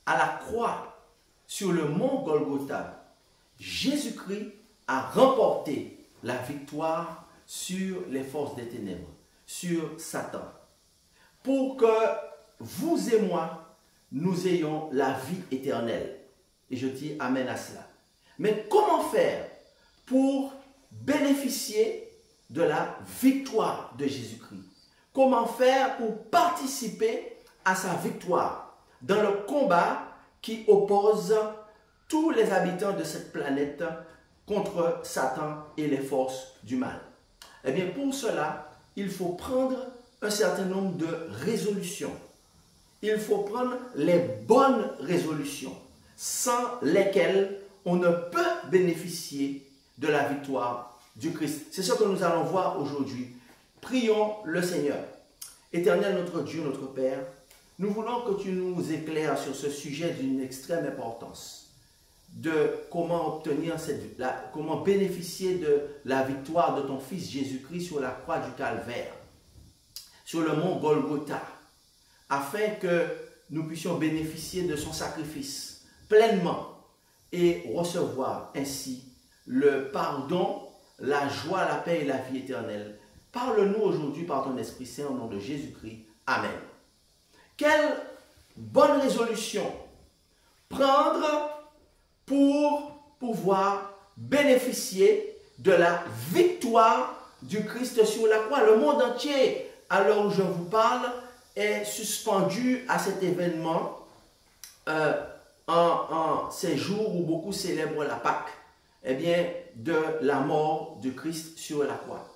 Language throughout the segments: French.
à la croix, sur le mont Golgotha, Jésus-Christ a remporté la victoire sur les forces des ténèbres, sur Satan, pour que vous et moi, nous ayons la vie éternelle. Et je dis amen à cela. Mais comment faire pour bénéficier de la victoire de Jésus-Christ? Comment faire pour participer à sa victoire dans le combat qui oppose tous les habitants de cette planète contre Satan et les forces du mal? Eh bien, pour cela, il faut prendre un certain nombre de résolutions. Il faut prendre les bonnes résolutions, sans lesquelles on ne peut bénéficier de la victoire du Christ. C'est ce que nous allons voir aujourd'hui. Prions le Seigneur. Éternel notre Dieu, notre Père, nous voulons que tu nous éclaires sur ce sujet d'une extrême importance, de comment comment bénéficier de la victoire de ton Fils Jésus-Christ sur la croix du Calvaire, sur le mont Golgotha, afin que nous puissions bénéficier de son sacrifice pleinement et recevoir ainsi le pardon, la joie, la paix et la vie éternelle. Parle-nous aujourd'hui par ton Esprit Saint au nom de Jésus-Christ. Amen. Quelle bonne résolution prendre pour pouvoir bénéficier de la victoire du Christ sur la croix? Le monde entier, à l'heure où je vous parle, est suspendu à cet événement en ces jours où beaucoup célèbrent la Pâque, eh bien, de la mort du Christ sur la croix.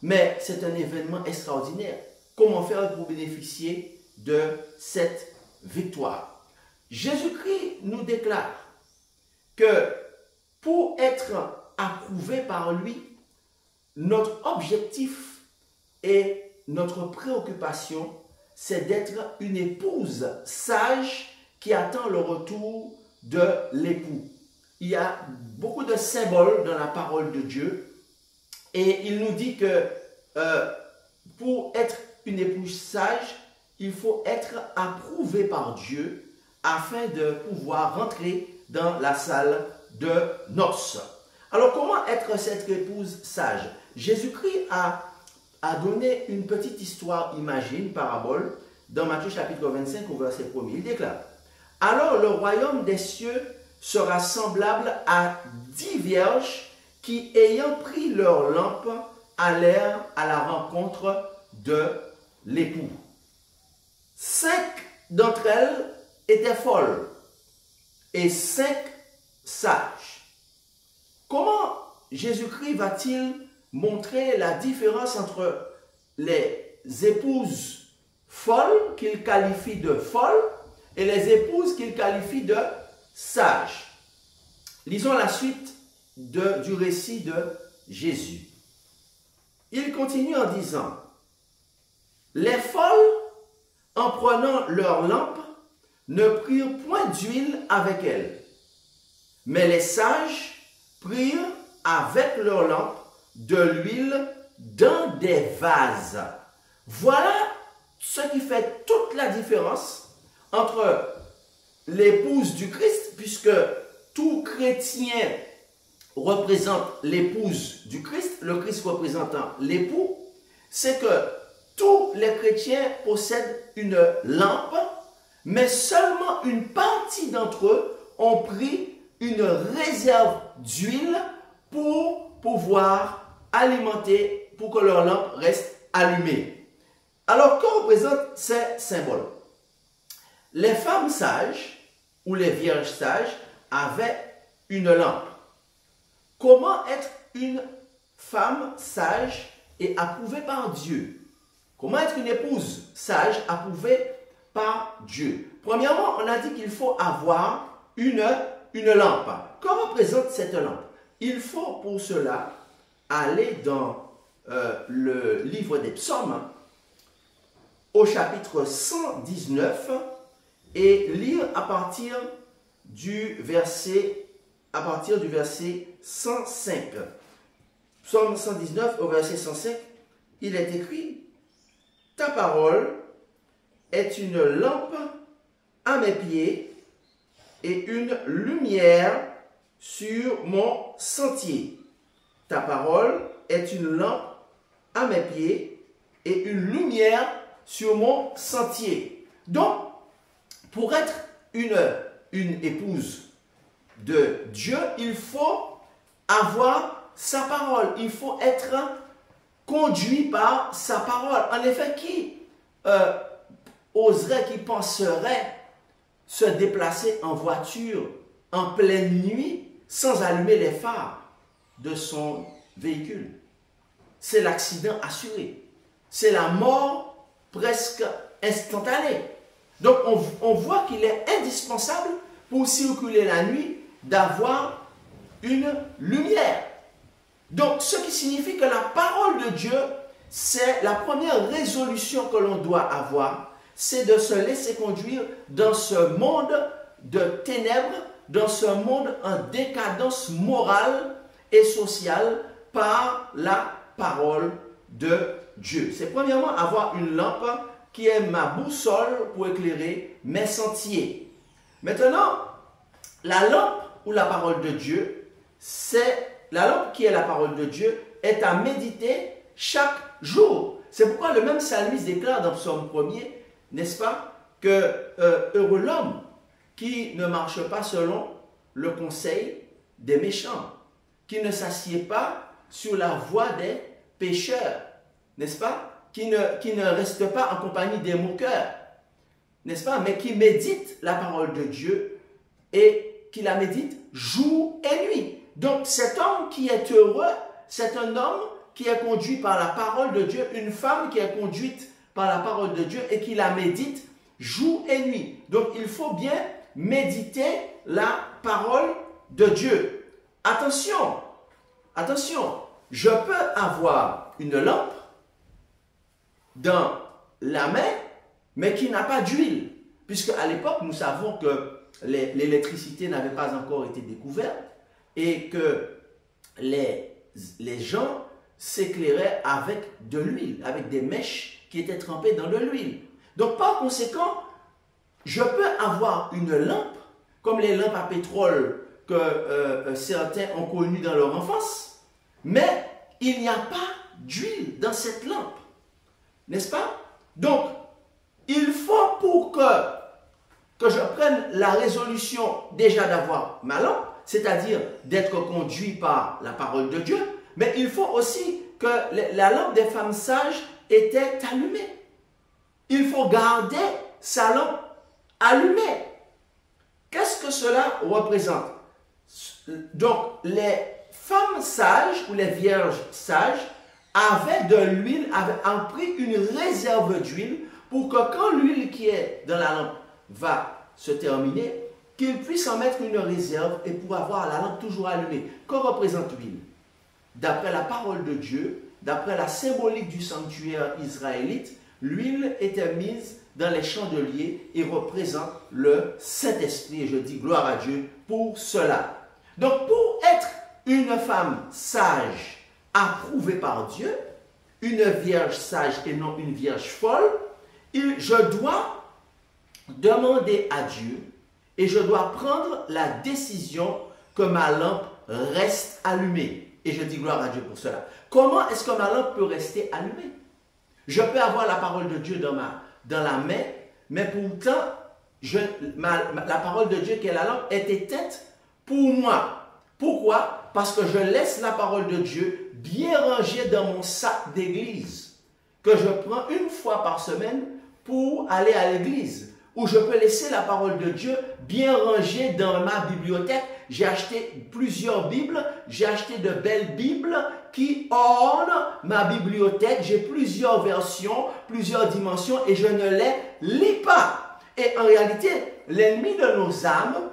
Mais c'est un événement extraordinaire. Comment faire pour bénéficier de cette victoire? Jésus-Christ nous déclare que pour être approuvé par lui, notre objectif et notre préoccupation, c'est d'être une épouse sage qui attend le retour de l'époux. Il y a beaucoup de symboles dans la parole de Dieu et il nous dit que pour être une épouse sage, il faut être approuvé par Dieu afin de pouvoir rentrer dans la salle de noces. Alors comment être cette épouse sage? Jésus-Christ a donné une petite histoire imagée, une parabole, dans Matthieu chapitre 25 au verset 1er. Il déclare: alors le royaume des cieux sera semblable à 10 vierges qui, ayant pris leur lampe, allèrent à la rencontre de l'époux. 5 d'entre elles étaient folles et 5 sages. Comment Jésus-Christ va-t-il montrer la différence entre les épouses folles qu'il qualifie de folles et les épouses qu'il qualifie de sages? Lisons la suite du récit de Jésus. Il continue en disant: les folles, en prenant leur lampe, ne prirent point d'huile avec elles, mais les sages prirent avec leur lampe de l'huile dans des vases. Voilà ce qui fait toute la différence entre l'épouse du Christ, puisque tout chrétien représente l'épouse du Christ, le Christ représentant l'époux, c'est que tous les chrétiens possèdent une lampe, mais seulement une partie d'entre eux ont pris une réserve d'huile pour pouvoir alimenter, pour que leur lampe reste allumée. Alors, que représentent ces symboles? Les femmes sages, ou les vierges sages, avaient une lampe. Comment être une femme sage et approuvée par Dieu? Comment être une épouse sage approuvée par Dieu? Premièrement, on a dit qu'il faut avoir une lampe. Que représente cette lampe? Il faut pour cela aller dans le livre des Psaumes, au chapitre 119, et lire à partir du verset 105. Psaume 119 au verset 105, il est écrit: ta parole est une lampe à mes pieds et une lumière sur mon sentier. Ta parole est une lampe à mes pieds et une lumière sur mon sentier. Donc, pour être une épouse de Dieu, il faut avoir sa parole. Il faut être conduit par sa parole. En effet, qui oserait, qui penserait se déplacer en voiture en pleine nuit sans allumer les phares de son véhicule? C'est l'accident assuré. C'est la mort presque instantanée. Donc on voit qu'il est indispensable pour circuler la nuit d'avoir une lumière. Donc ce qui signifie que la parole de Dieu, c'est la première résolution que l'on doit avoir, c'est de se laisser conduire dans ce monde de ténèbres, dans ce monde en décadence morale et sociale par la parole de Dieu. C'est premièrement avoir une lampe qui est ma boussole pour éclairer mes sentiers. Maintenant, la lampe ou la parole de Dieu, c'est la lampe qui est la parole de Dieu, est à méditer chaque jour. C'est pourquoi le même psalmiste déclare dans Psaume 1er, n'est-ce pas, que heureux l'homme qui ne marche pas selon le conseil des méchants, qui ne s'assied pas sur la voie des pécheurs, n'est-ce pas, qui ne reste pas en compagnie des moqueurs, n'est-ce pas, mais qui médite la parole de Dieu et qui la médite jour et nuit. Donc cet homme qui est heureux, c'est un homme qui est conduit par la parole de Dieu, une femme qui est conduite par la parole de Dieu et qui la médite jour et nuit. Donc il faut bien méditer la parole de Dieu. Attention, attention, je peux avoir une lampe dans la main, mais qui n'a pas d'huile. Puisque à l'époque, nous savons que l'électricité n'avait pas encore été découverte et que les gens s'éclairaient avec de l'huile, avec des mèches qui étaient trempées dans de l'huile. Donc par conséquent, je peux avoir une lampe, comme les lampes à pétrole que certains ont connues dans leur enfance, mais il n'y a pas d'huile dans cette lampe. N'est-ce pas? Donc, il faut pour que je prenne la résolution déjà d'avoir ma lampe, c'est-à-dire d'être conduit par la parole de Dieu, mais il faut aussi que la lampe des femmes sages était allumée. Il faut garder sa lampe allumée. Qu'est-ce que cela représente? Donc, les femmes sages ou les vierges sages avaient de l'huile, avaient pris une réserve d'huile pour que quand l'huile qui est dans la lampe va se terminer, qu'ils puissent en mettre une réserve et pour avoir la lampe toujours allumée. Que représente l'huile? D'après la parole de Dieu, d'après la symbolique du sanctuaire israélite, l'huile était mise dans les chandeliers et représente le Saint-Esprit. Et je dis gloire à Dieu pour cela. Donc pour être une femme sage, approuvée par Dieu, une vierge sage et non une vierge folle, je dois demander à Dieu et je dois prendre la décision que ma lampe reste allumée. Et je dis gloire à Dieu pour cela. Comment est-ce que ma lampe peut rester allumée? Je peux avoir la parole de Dieu dans la main, mais pourtant, la parole de Dieu qui est la lampe est éteinte pour moi. Pourquoi? Parce que je laisse la parole de Dieu bien rangée dans mon sac d'église, que je prends une fois par semaine pour aller à l'église, où je peux laisser la parole de Dieu bien rangée dans ma bibliothèque. J'ai acheté plusieurs Bibles, j'ai acheté de belles Bibles qui ornent ma bibliothèque. J'ai plusieurs versions, plusieurs dimensions et je ne les lis pas. Et en réalité, l'ennemi de nos âmes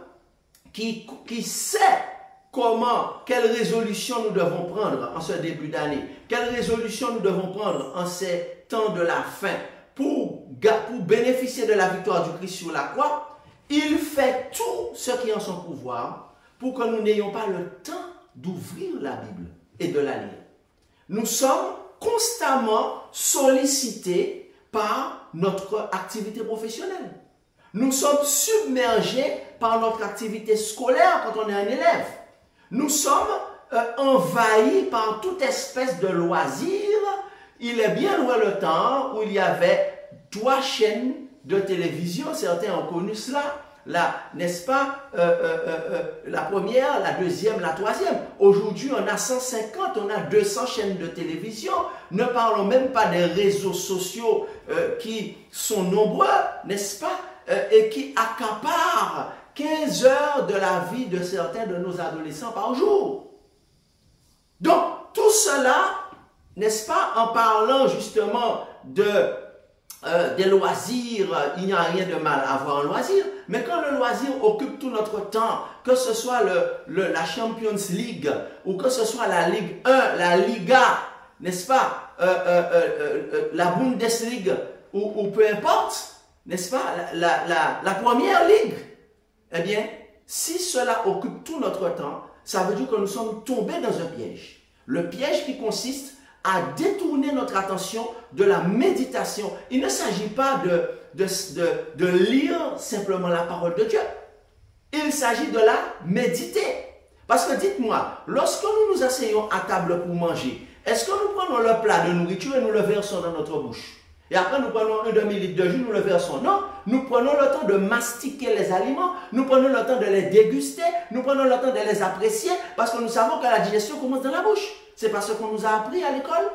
qui sait quelle résolution nous devons prendre en ce début d'année, quelle résolution nous devons prendre en ces temps de la fin pour bénéficier de la victoire du Christ sur la croix, il fait tout ce qui est en son pouvoir pour que nous n'ayons pas le temps d'ouvrir la Bible et de la lire. Nous sommes constamment sollicités par notre activité professionnelle. Nous sommes submergés par notre activité scolaire quand on est un élève. Nous sommes envahis par toute espèce de loisir. Il est bien loin le temps où il y avait 3 chaînes de télévision. Certains ont connu cela. N'est-ce pas, la première, la deuxième, la troisième. Aujourd'hui, on a 150, on a 200 chaînes de télévision. Ne parlons même pas des réseaux sociaux qui sont nombreux, n'est-ce pas, et qui accaparent 15 heures de la vie de certains de nos adolescents par jour. Donc, tout cela, n'est-ce pas, en parlant justement des loisirs, il n'y a rien de mal à avoir un loisir, mais quand le loisir occupe tout notre temps, que ce soit la Champions League, ou que ce soit la Ligue 1, la Liga, n'est-ce pas, la Bundesliga, ou peu importe, n'est-ce pas, la Première Ligue, eh bien, si cela occupe tout notre temps, ça veut dire que nous sommes tombés dans un piège. Le piège qui consiste à détourner notre attention de la méditation. Il ne s'agit pas de lire simplement la parole de Dieu. Il s'agit de la méditer. Parce que dites-moi, lorsque nous nous asseyons à table pour manger, est-ce que nous prenons le plat de nourriture et nous le versons dans notre bouche? Et après nous prenons un demi-litre de jus, nous le versons? Non, nous prenons le temps de mastiquer les aliments, nous prenons le temps de les déguster, nous prenons le temps de les apprécier, parce que nous savons que la digestion commence dans la bouche. C'est parce qu'on nous a appris à l'école.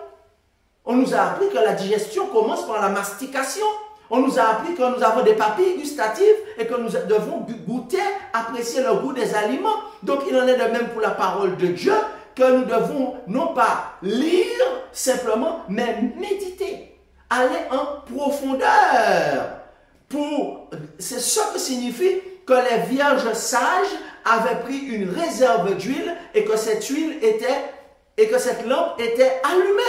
On nous a appris que la digestion commence par la mastication. On nous a appris que nous avons des papilles gustatives et que nous devons goûter, apprécier le goût des aliments. Donc il en est de même pour la parole de Dieu, que nous devons non pas lire simplement, mais méditer. Aller en profondeur. C'est ce que signifie que les vierges sages avaient pris une réserve d'huile et que cette lampe était allumée.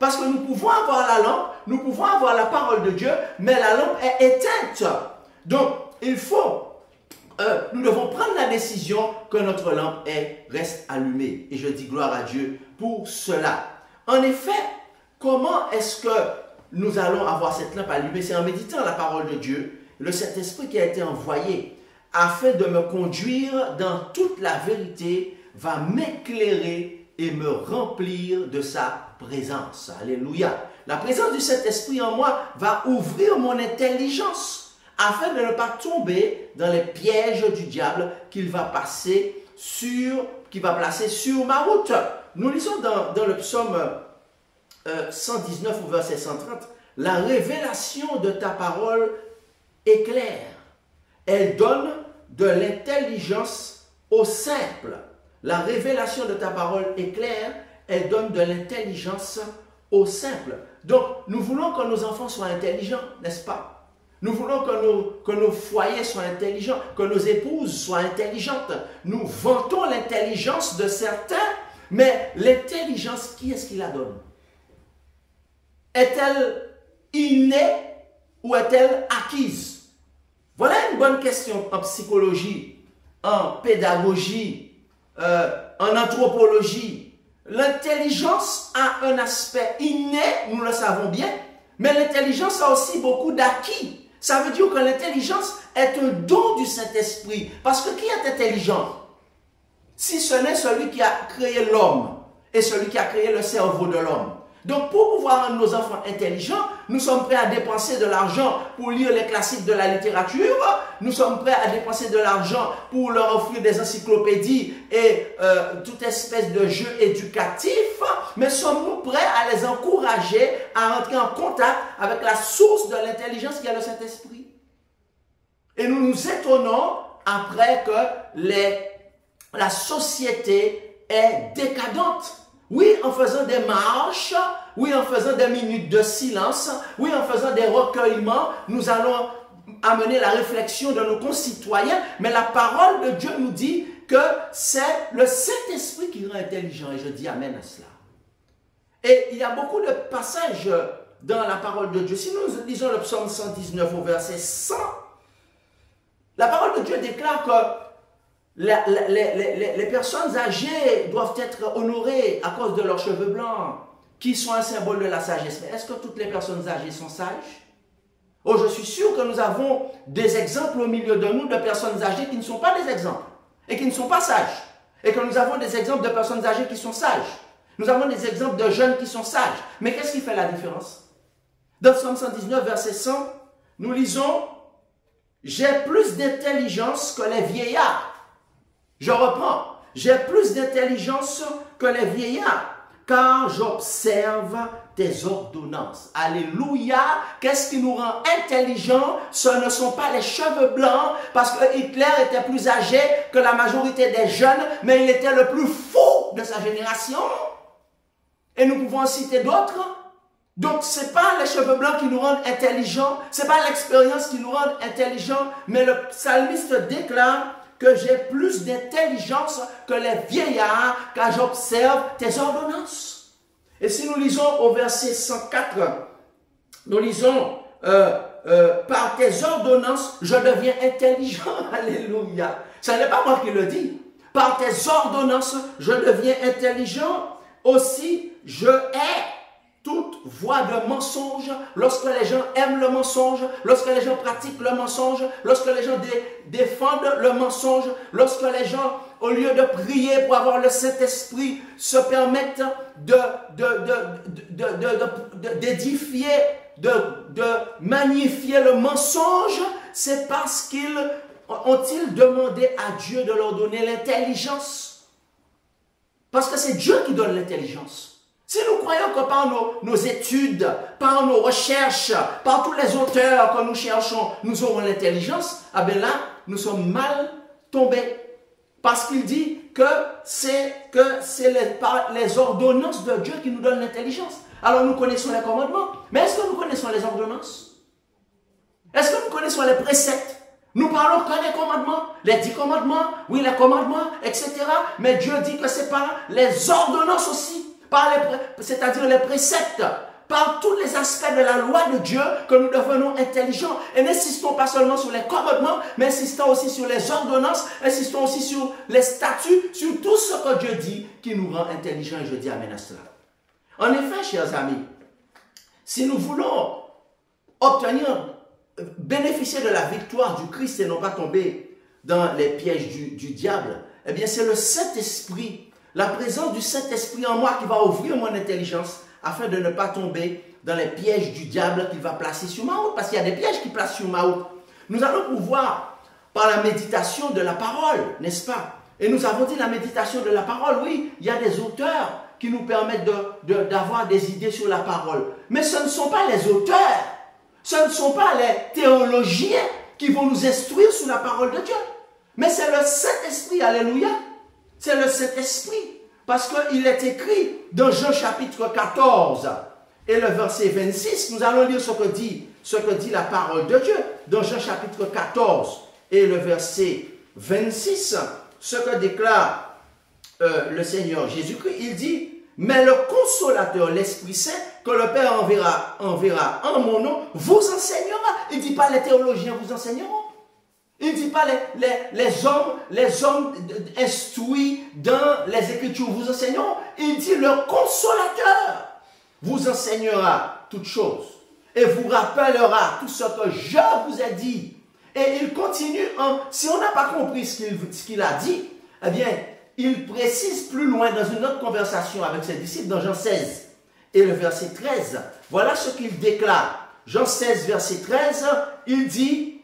Parce que nous pouvons avoir la lampe, nous pouvons avoir la parole de Dieu, mais la lampe est éteinte. Donc, nous devons prendre la décision que notre lampe reste allumée. Et je dis gloire à Dieu pour cela. En effet, comment est-ce que nous allons avoir cette lampe allumée? C'est en méditant la parole de Dieu, le Saint-Esprit qui a été envoyé afin de me conduire dans toute la vérité, va m'éclairer et me remplir de sa présence. Alléluia. La présence du Saint-Esprit en moi va ouvrir mon intelligence afin de ne pas tomber dans les pièges du diable qu'il va placer sur ma route. Nous lisons dans le psaume 119 au verset 130, « La révélation de ta parole éclaire. Elle donne de l'intelligence aux simples. » La révélation de ta parole est claire, elle donne de l'intelligence aux simples. Donc, nous voulons que nos enfants soient intelligents, n'est-ce pas? Nous voulons que nos foyers soient intelligents, que nos épouses soient intelligentes. Nous vantons l'intelligence de certains, mais l'intelligence, qui est-ce qui la donne? Est-elle innée ou est-elle acquise? Voilà une bonne question en psychologie, en pédagogie, en anthropologie. L'intelligence a un aspect inné, nous le savons bien, mais l'intelligence a aussi beaucoup d'acquis. Ça veut dire que l'intelligence est un don du Saint-Esprit. Parce que qui est intelligent? Si ce n'est celui qui a créé l'homme et celui qui a créé le cerveau de l'homme. Donc, pour pouvoir rendre nos enfants intelligents, nous sommes prêts à dépenser de l'argent pour lire les classiques de la littérature. Nous sommes prêts à dépenser de l'argent pour leur offrir des encyclopédies et toute espèce de jeux éducatifs. Mais sommes-nous prêts à les encourager à entrer en contact avec la source de l'intelligence qui est le Saint-Esprit? Et nous nous étonnons après que la société est décadente. Oui, en faisant des marches, oui, en faisant des minutes de silence, oui, en faisant des recueillements, nous allons amener la réflexion de nos concitoyens, mais la parole de Dieu nous dit que c'est le Saint-Esprit qui rend intelligent, et je dis amen à cela. Et il y a beaucoup de passages dans la parole de Dieu. Si nous lisons le psaume 119 au verset 100, la parole de Dieu déclare que les personnes âgées doivent être honorées à cause de leurs cheveux blancs, qui sont un symbole de la sagesse. Mais est-ce que toutes les personnes âgées sont sages? Oh, je suis sûr que nous avons des exemples au milieu de nous de personnes âgées qui ne sont pas des exemples et qui ne sont pas sages. Et que nous avons des exemples de personnes âgées qui sont sages. Nous avons des exemples de jeunes qui sont sages. Mais qu'est-ce qui fait la différence? Dans Psaume 119, verset 100, nous lisons « J'ai plus d'intelligence que les vieillards. » Je reprends. « J'ai plus d'intelligence que les vieillards, car j'observe tes ordonnances. » Alléluia! Qu'est-ce qui nous rend intelligents? Ce ne sont pas les cheveux blancs, parce que Hitler était plus âgé que la majorité des jeunes, mais il était le plus fou de sa génération. Et nous pouvons en citer d'autres. Donc, ce n'est pas les cheveux blancs qui nous rendent intelligents, ce n'est pas l'expérience qui nous rend intelligents, mais le psalmiste déclare que j'ai plus d'intelligence que les vieillards, car j'observe tes ordonnances. Et si nous lisons au verset 104, nous lisons par tes ordonnances, je deviens intelligent. Alléluia. Ce n'est pas moi qui le dis. Par tes ordonnances, je deviens intelligent. Aussi, je hais toute voie de mensonge. Lorsque les gens aiment le mensonge, lorsque les gens pratiquent le mensonge, lorsque les gens défendent le mensonge, lorsque les gens, au lieu de prier pour avoir le Saint-Esprit, se permettent d'édifier, de magnifier le mensonge, c'est parce qu'ils ont-ils demandé à Dieu de leur donner l'intelligence. Parce que c'est Dieu qui donne l'intelligence. Si nous croyons que par nos études, par nos recherches, par tous les auteurs que nous cherchons, nous aurons l'intelligence, ah bien là, nous sommes mal tombés. Parce qu'il dit que c'est les ordonnances de Dieu qui nous donnent l'intelligence. Alors nous connaissons les commandements, mais est-ce que nous connaissons les ordonnances? Est-ce que nous connaissons les préceptes? Nous parlons que des commandements, les 10 commandements, oui les commandements, etc. Mais Dieu dit que c'est par les ordonnances aussi. C'est-à-dire les préceptes, par tous les aspects de la loi de Dieu que nous devenons intelligents. Et n'insistons pas seulement sur les commandements, mais insistons aussi sur les ordonnances, insistons aussi sur les statuts, sur tout ce que Dieu dit qui nous rend intelligents. Et je dis amen à cela. En effet, chers amis, si nous voulons bénéficier de la victoire du Christ et non pas tomber dans les pièges du diable, eh bien c'est le Saint-Esprit, la présence du Saint-Esprit en moi qui va ouvrir mon intelligence afin de ne pas tomber dans les pièges du diable qu'il va placer sur ma route. Parce qu'il y a des pièges qu'il place sur ma route. Nous allons pouvoir, par la méditation de la parole, n'est-ce pas? Et nous avons dit la méditation de la parole, oui, il y a des auteurs qui nous permettent d'avoir des idées sur la parole. Mais ce ne sont pas les auteurs, ce ne sont pas les théologiens qui vont nous instruire sur la parole de Dieu. Mais c'est le Saint-Esprit, alléluia. C'est le Saint-Esprit. Parce qu'il est écrit dans Jean chapitre 14 et le verset 26, nous allons lire ce que dit la parole de Dieu. Dans Jean chapitre 14 et le verset 26, ce que déclare le Seigneur Jésus-Christ, il dit, mais le consolateur, l'Esprit Saint, que le Père enverra en mon nom, vous enseignera. Il ne dit pas les théologiens vous enseigneront. Il ne dit pas les hommes instruits dans les Écritures vous enseigneront. Il dit le consolateur vous enseignera toutes choses et vous rappellera tout ce que je vous ai dit. Et il continue, si on n'a pas compris ce qu'il a dit, eh bien, il précise plus loin dans une autre conversation avec ses disciples dans Jean 16 et le verset 13. Voilà ce qu'il déclare. Jean 16, verset 13, il dit,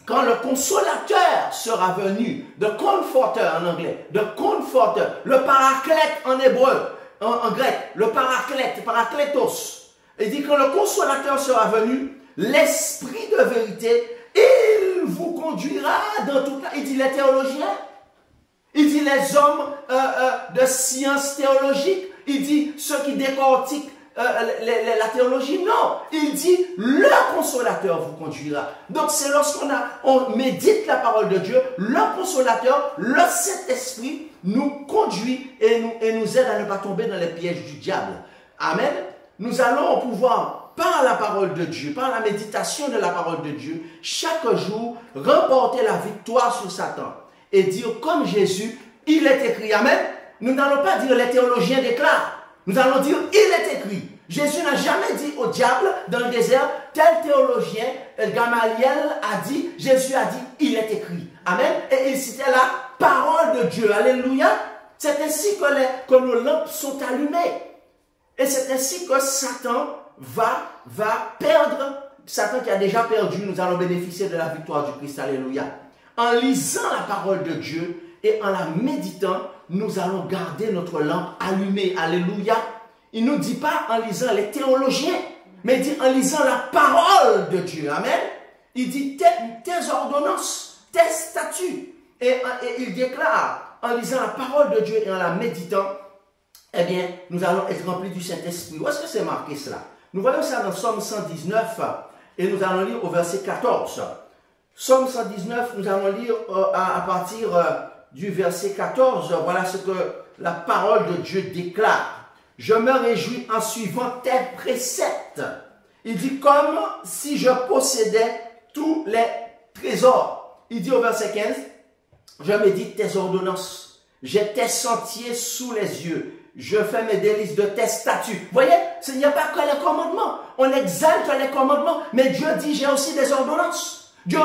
quand le consolateur sera venu, the comforter en anglais, the comforter, le paraclète en hébreu, en grec, le paraclète, parakletos. Il dit quand le consolateur sera venu, l'esprit de vérité, il vous conduira dans toute la... Il dit les théologiens, il dit les hommes de sciences théologiques, il dit ceux qui décortiquent la théologie, non. Il dit, le consolateur vous conduira. Donc c'est lorsqu'on médite la parole de Dieu, le consolateur, le Saint-Esprit nous conduit et nous aide à ne pas tomber dans les pièges du diable. Amen. Nous allons pouvoir, par la parole de Dieu, par la méditation de la parole de Dieu, chaque jour, remporter la victoire sur Satan et dire comme Jésus, il est écrit. Amen. Nous n'allons pas dire les théologiens déclarent. Nous allons dire, il est écrit. Jésus n'a jamais dit au diable dans le désert, tel théologien, Gamaliel a dit, Jésus a dit, il est écrit. Amen. Et il citait la parole de Dieu. Alléluia. C'est ainsi que nos lampes sont allumées. Et c'est ainsi que Satan va perdre. Satan qui a déjà perdu, nous allons bénéficier de la victoire du Christ. Alléluia. En lisant la parole de Dieu et en la méditant, nous allons garder notre lampe allumée. Alléluia. Il ne nous dit pas en lisant les théologiens, mais il dit en lisant la parole de Dieu. Amen. Il dit tes ordonnances, tes statuts. Et il déclare en lisant la parole de Dieu et en la méditant, eh bien, nous allons être remplis du Saint-Esprit. Où est-ce que c'est marqué cela? Nous voyons ça dans Somme 119 et nous allons lire au verset 14. Somme 119, nous allons lire à partir du verset 14. Voilà ce que la parole de Dieu déclare. Je me réjouis en suivant tes préceptes. Il dit comme si je possédais tous les trésors. Il dit au verset 15, je médite tes ordonnances. J'ai tes sentiers sous les yeux. Je fais mes délices de tes statuts. Vous voyez, il n'y a pas que les commandements. On exalte les commandements, mais Dieu dit j'ai aussi des ordonnances. Dieu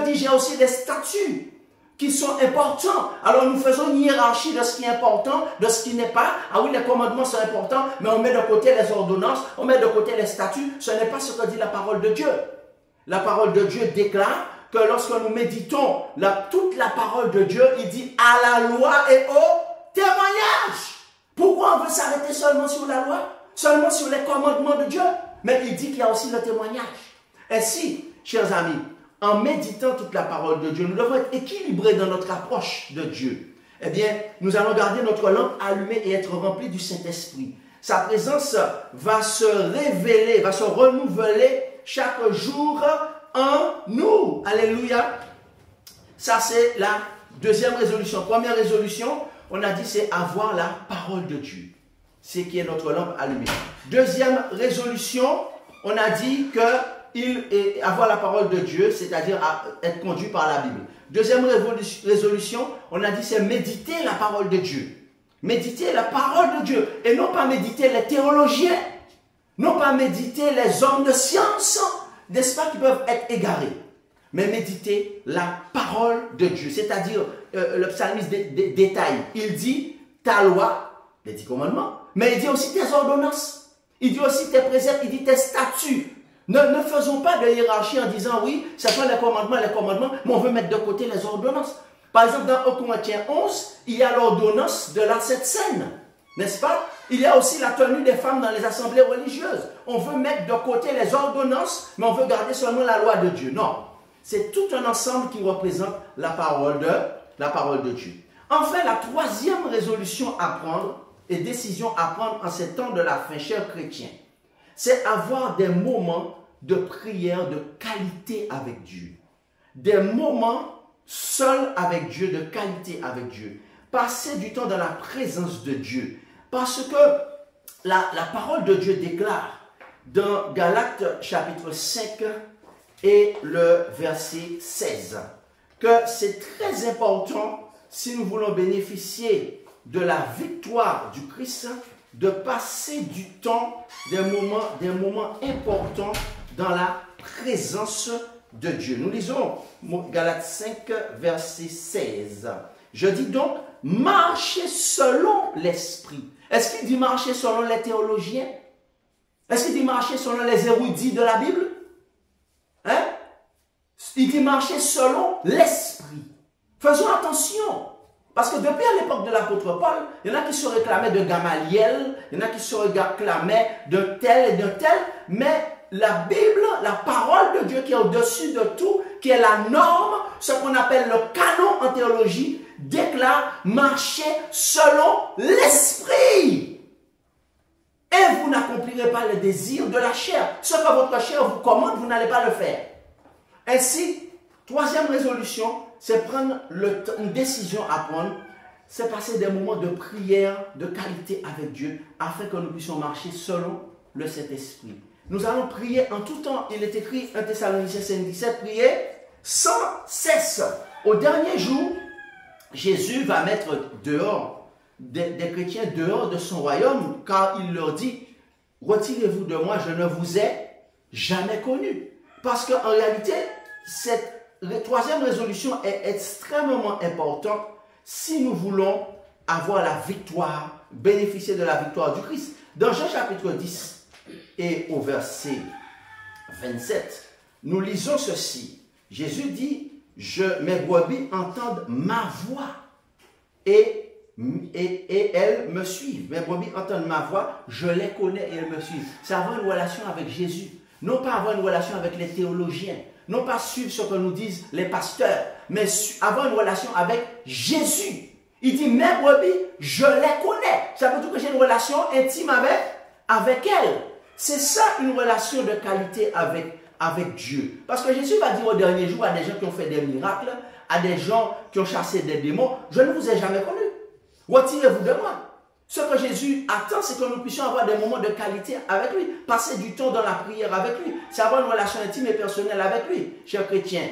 dit j'ai aussi des statuts qui sont importants. Alors nous faisons une hiérarchie de ce qui est important, de ce qui n'est pas. Ah oui, les commandements sont importants, mais on met de côté les ordonnances, on met de côté les statuts. Ce n'est pas ce que dit la parole de Dieu. La parole de Dieu déclare que lorsque nous méditons toute la parole de Dieu, il dit à la loi et au témoignage. Pourquoi on veut s'arrêter seulement sur la loi? Seulement sur les commandements de Dieu? Mais il dit qu'il y a aussi le témoignage. Ainsi, chers amis, en méditant toute la parole de Dieu, nous devons être équilibrés dans notre approche de Dieu. Eh bien, nous allons garder notre lampe allumée et être remplis du Saint-Esprit. Sa présence va se révéler, va se renouveler chaque jour en nous. Alléluia. Ça, c'est la deuxième résolution. Première résolution, on a dit c'est avoir la parole de Dieu. C'est qui est notre lampe allumée. Deuxième résolution, on a dit que avoir la parole de Dieu, c'est-à-dire être conduit par la Bible. Deuxième résolution, on a dit c'est méditer la parole de Dieu. Méditer la parole de Dieu. Et non pas méditer les théologiens. Non pas méditer les hommes de science, n'est-ce pas, qui peuvent être égarés. Mais méditer la parole de Dieu. C'est-à-dire, le psalmiste détaille. Il dit ta loi, les 10 commandements, mais il dit aussi tes ordonnances. Il dit aussi tes préceptes, il dit tes statuts. Ne faisons pas de hiérarchie en disant oui, c'est pas les commandements, mais on veut mettre de côté les ordonnances. Par exemple, dans 1 Corinthiens 11, il y a l'ordonnance de la Sainte Seine, n'est-ce pas? Il y a aussi la tenue des femmes dans les assemblées religieuses. On veut mettre de côté les ordonnances, mais on veut garder seulement la loi de Dieu. Non, c'est tout un ensemble qui représente la parole de Dieu. Enfin, la troisième résolution à prendre et décision à prendre en ces temps de la fin, chers chrétiens, c'est avoir des moments de prière de qualité avec Dieu. Des moments seuls avec Dieu, de qualité avec Dieu. Passer du temps dans la présence de Dieu. Parce que la parole de Dieu déclare dans Galates chapitre 5 et le verset 16 que c'est très important si nous voulons bénéficier de la victoire du Christ, de passer du temps, des moments importants dans la présence de Dieu. Nous lisons Galates 5, verset 16. Je dis donc, marchez selon l'esprit. Est-ce qu'il dit marcher selon les théologiens? Est-ce qu'il dit marcher selon les érudits de la Bible? Hein? Il dit marcher selon l'esprit. Faisons attention. Parce que depuis à l'époque de l'apôtre Paul, il y en a qui se réclamaient de Gamaliel, il y en a qui se réclamaient de tel et de tel, mais la Bible, la parole de Dieu qui est au-dessus de tout, qui est la norme, ce qu'on appelle le canon en théologie, déclare marcher selon l'esprit. Et vous n'accomplirez pas le désir de la chair. Ce que votre chair vous commande, vous n'allez pas le faire. Ainsi, troisième résolution, c'est prendre une décision à prendre, c'est passer des moments de prière, de qualité avec Dieu, afin que nous puissions marcher selon le Saint-Esprit. Nous allons prier en tout temps. Il est écrit 1 Thessaloniciens 5:17, prier sans cesse. Au dernier jour, Jésus va mettre dehors des chrétiens dehors de son royaume, car il leur dit, retirez-vous de moi, je ne vous ai jamais connu. Parce qu'en réalité, cette troisième résolution est extrêmement importante si nous voulons avoir la victoire, bénéficier de la victoire du Christ. Dans Jean chapitre 10 et au verset 27, nous lisons ceci. Jésus dit, mes brebis entendent ma voix et elles me suivent. Mes brebis entendent ma voix, je les connais et elles me suivent. C'est avoir une relation avec Jésus. Non pas avoir une relation avec les théologiens. Non pas suivre ce que nous disent les pasteurs. Mais avoir une relation avec Jésus. Il dit, mes brebis, je les connais. Ça veut dire que j'ai une relation intime avec elles. C'est ça une relation de qualité avec Dieu. Parce que Jésus va dire au dernier jour à des gens qui ont fait des miracles, à des gens qui ont chassé des démons, je ne vous ai jamais connu. Retirez-vous de moi. Ce que Jésus attend, c'est que nous puissions avoir des moments de qualité avec lui. Passer du temps dans la prière avec lui. C'est avoir une relation intime et personnelle avec lui. Chers chrétiens,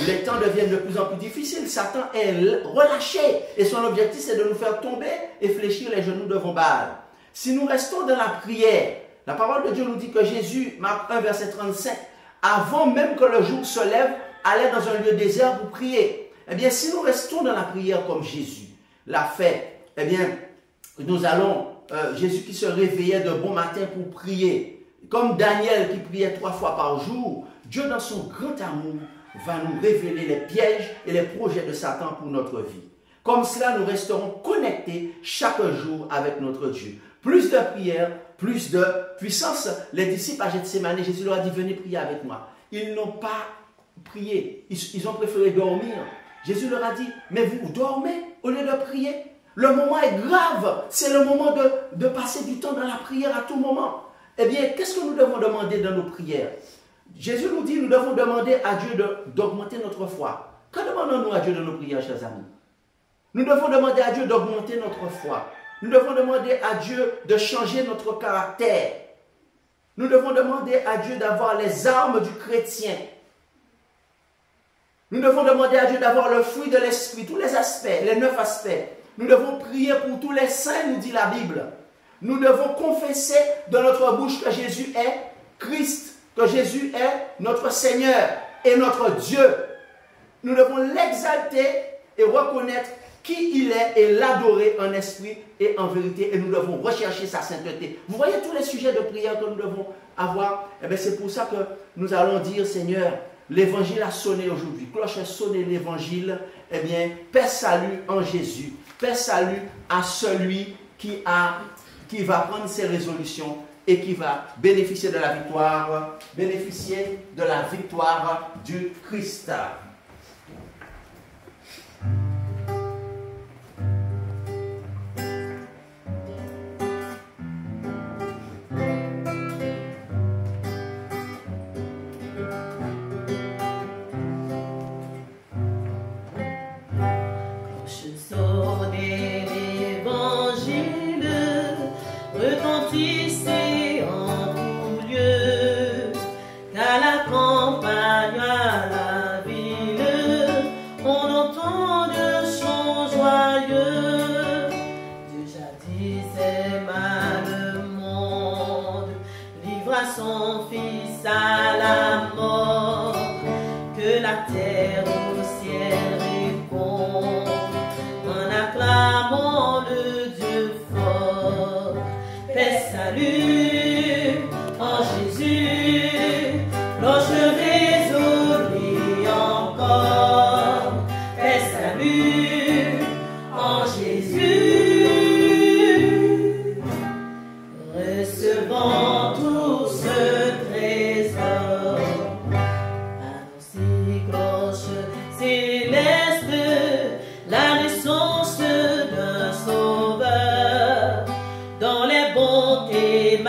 les temps deviennent de plus en plus difficiles. Satan est relâché. Et son objectif, c'est de nous faire tomber et fléchir les genoux devant Baal. Si nous restons dans la prière, la parole de Dieu nous dit que Jésus, Marc 1, verset 35, avant même que le jour se lève, allait dans un lieu désert pour prier. Eh bien, si nous restons dans la prière comme Jésus l'a fait, eh bien, nous allons, Jésus qui se réveillait de bon matin pour prier, comme Daniel qui priait 3 fois par jour, Dieu dans son grand amour va nous révéler les pièges et les projets de Satan pour notre vie. Comme cela, nous resterons connectés chaque jour avec notre Dieu. Plus de prière, plus de puissance. Les disciples à Gethsémani, Jésus leur a dit, venez prier avec moi. Ils n'ont pas prié, ils ont préféré dormir. Jésus leur a dit, mais vous dormez au lieu de prier. Le moment est grave, c'est le moment de passer du temps dans la prière à tout moment. Eh bien, qu'est-ce que nous devons demander dans nos prières? Jésus nous dit, nous devons demander à Dieu d'augmenter notre foi. Que demandons-nous à Dieu dans nos prières, chers amis? Nous devons demander à Dieu d'augmenter notre foi. Nous devons demander à Dieu de changer notre caractère. Nous devons demander à Dieu d'avoir les armes du chrétien. Nous devons demander à Dieu d'avoir le fruit de l'esprit, tous les aspects, les 9 aspects. Nous devons prier pour tous les saints, nous dit la Bible. Nous devons confesser de notre bouche que Jésus est Christ, que Jésus est notre Seigneur et notre Dieu. Nous devons l'exalter et reconnaître qui il est et l'adorer en esprit et en vérité. Et nous devons rechercher sa sainteté. Vous voyez tous les sujets de prière que nous devons avoir. Eh bien, c'est pour ça que nous allons dire, Seigneur, l'évangile a sonné aujourd'hui. Cloche a sonné l'évangile. Eh bien, paix, salut en Jésus. Paix, salut à celui qui va prendre ses résolutions et qui va bénéficier de la victoire du Christ. Dans les bontés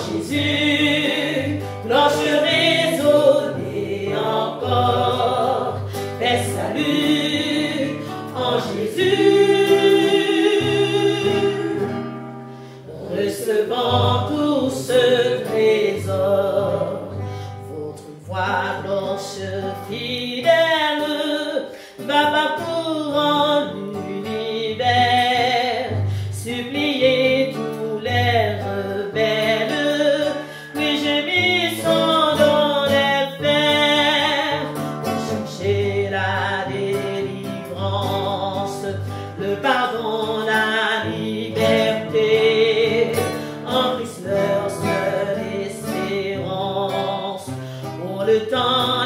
Jésus, cloche résonnée encore, paix, salut en Jésus, recevant tout ce trésor, votre voix blanche fidèle va parcourant en l'univers, supplier tous les rebelles, oui gémissant dans les fers, pour chercher la délivrance, le pardon, la liberté, en Christ leur seule espérance, pour le temps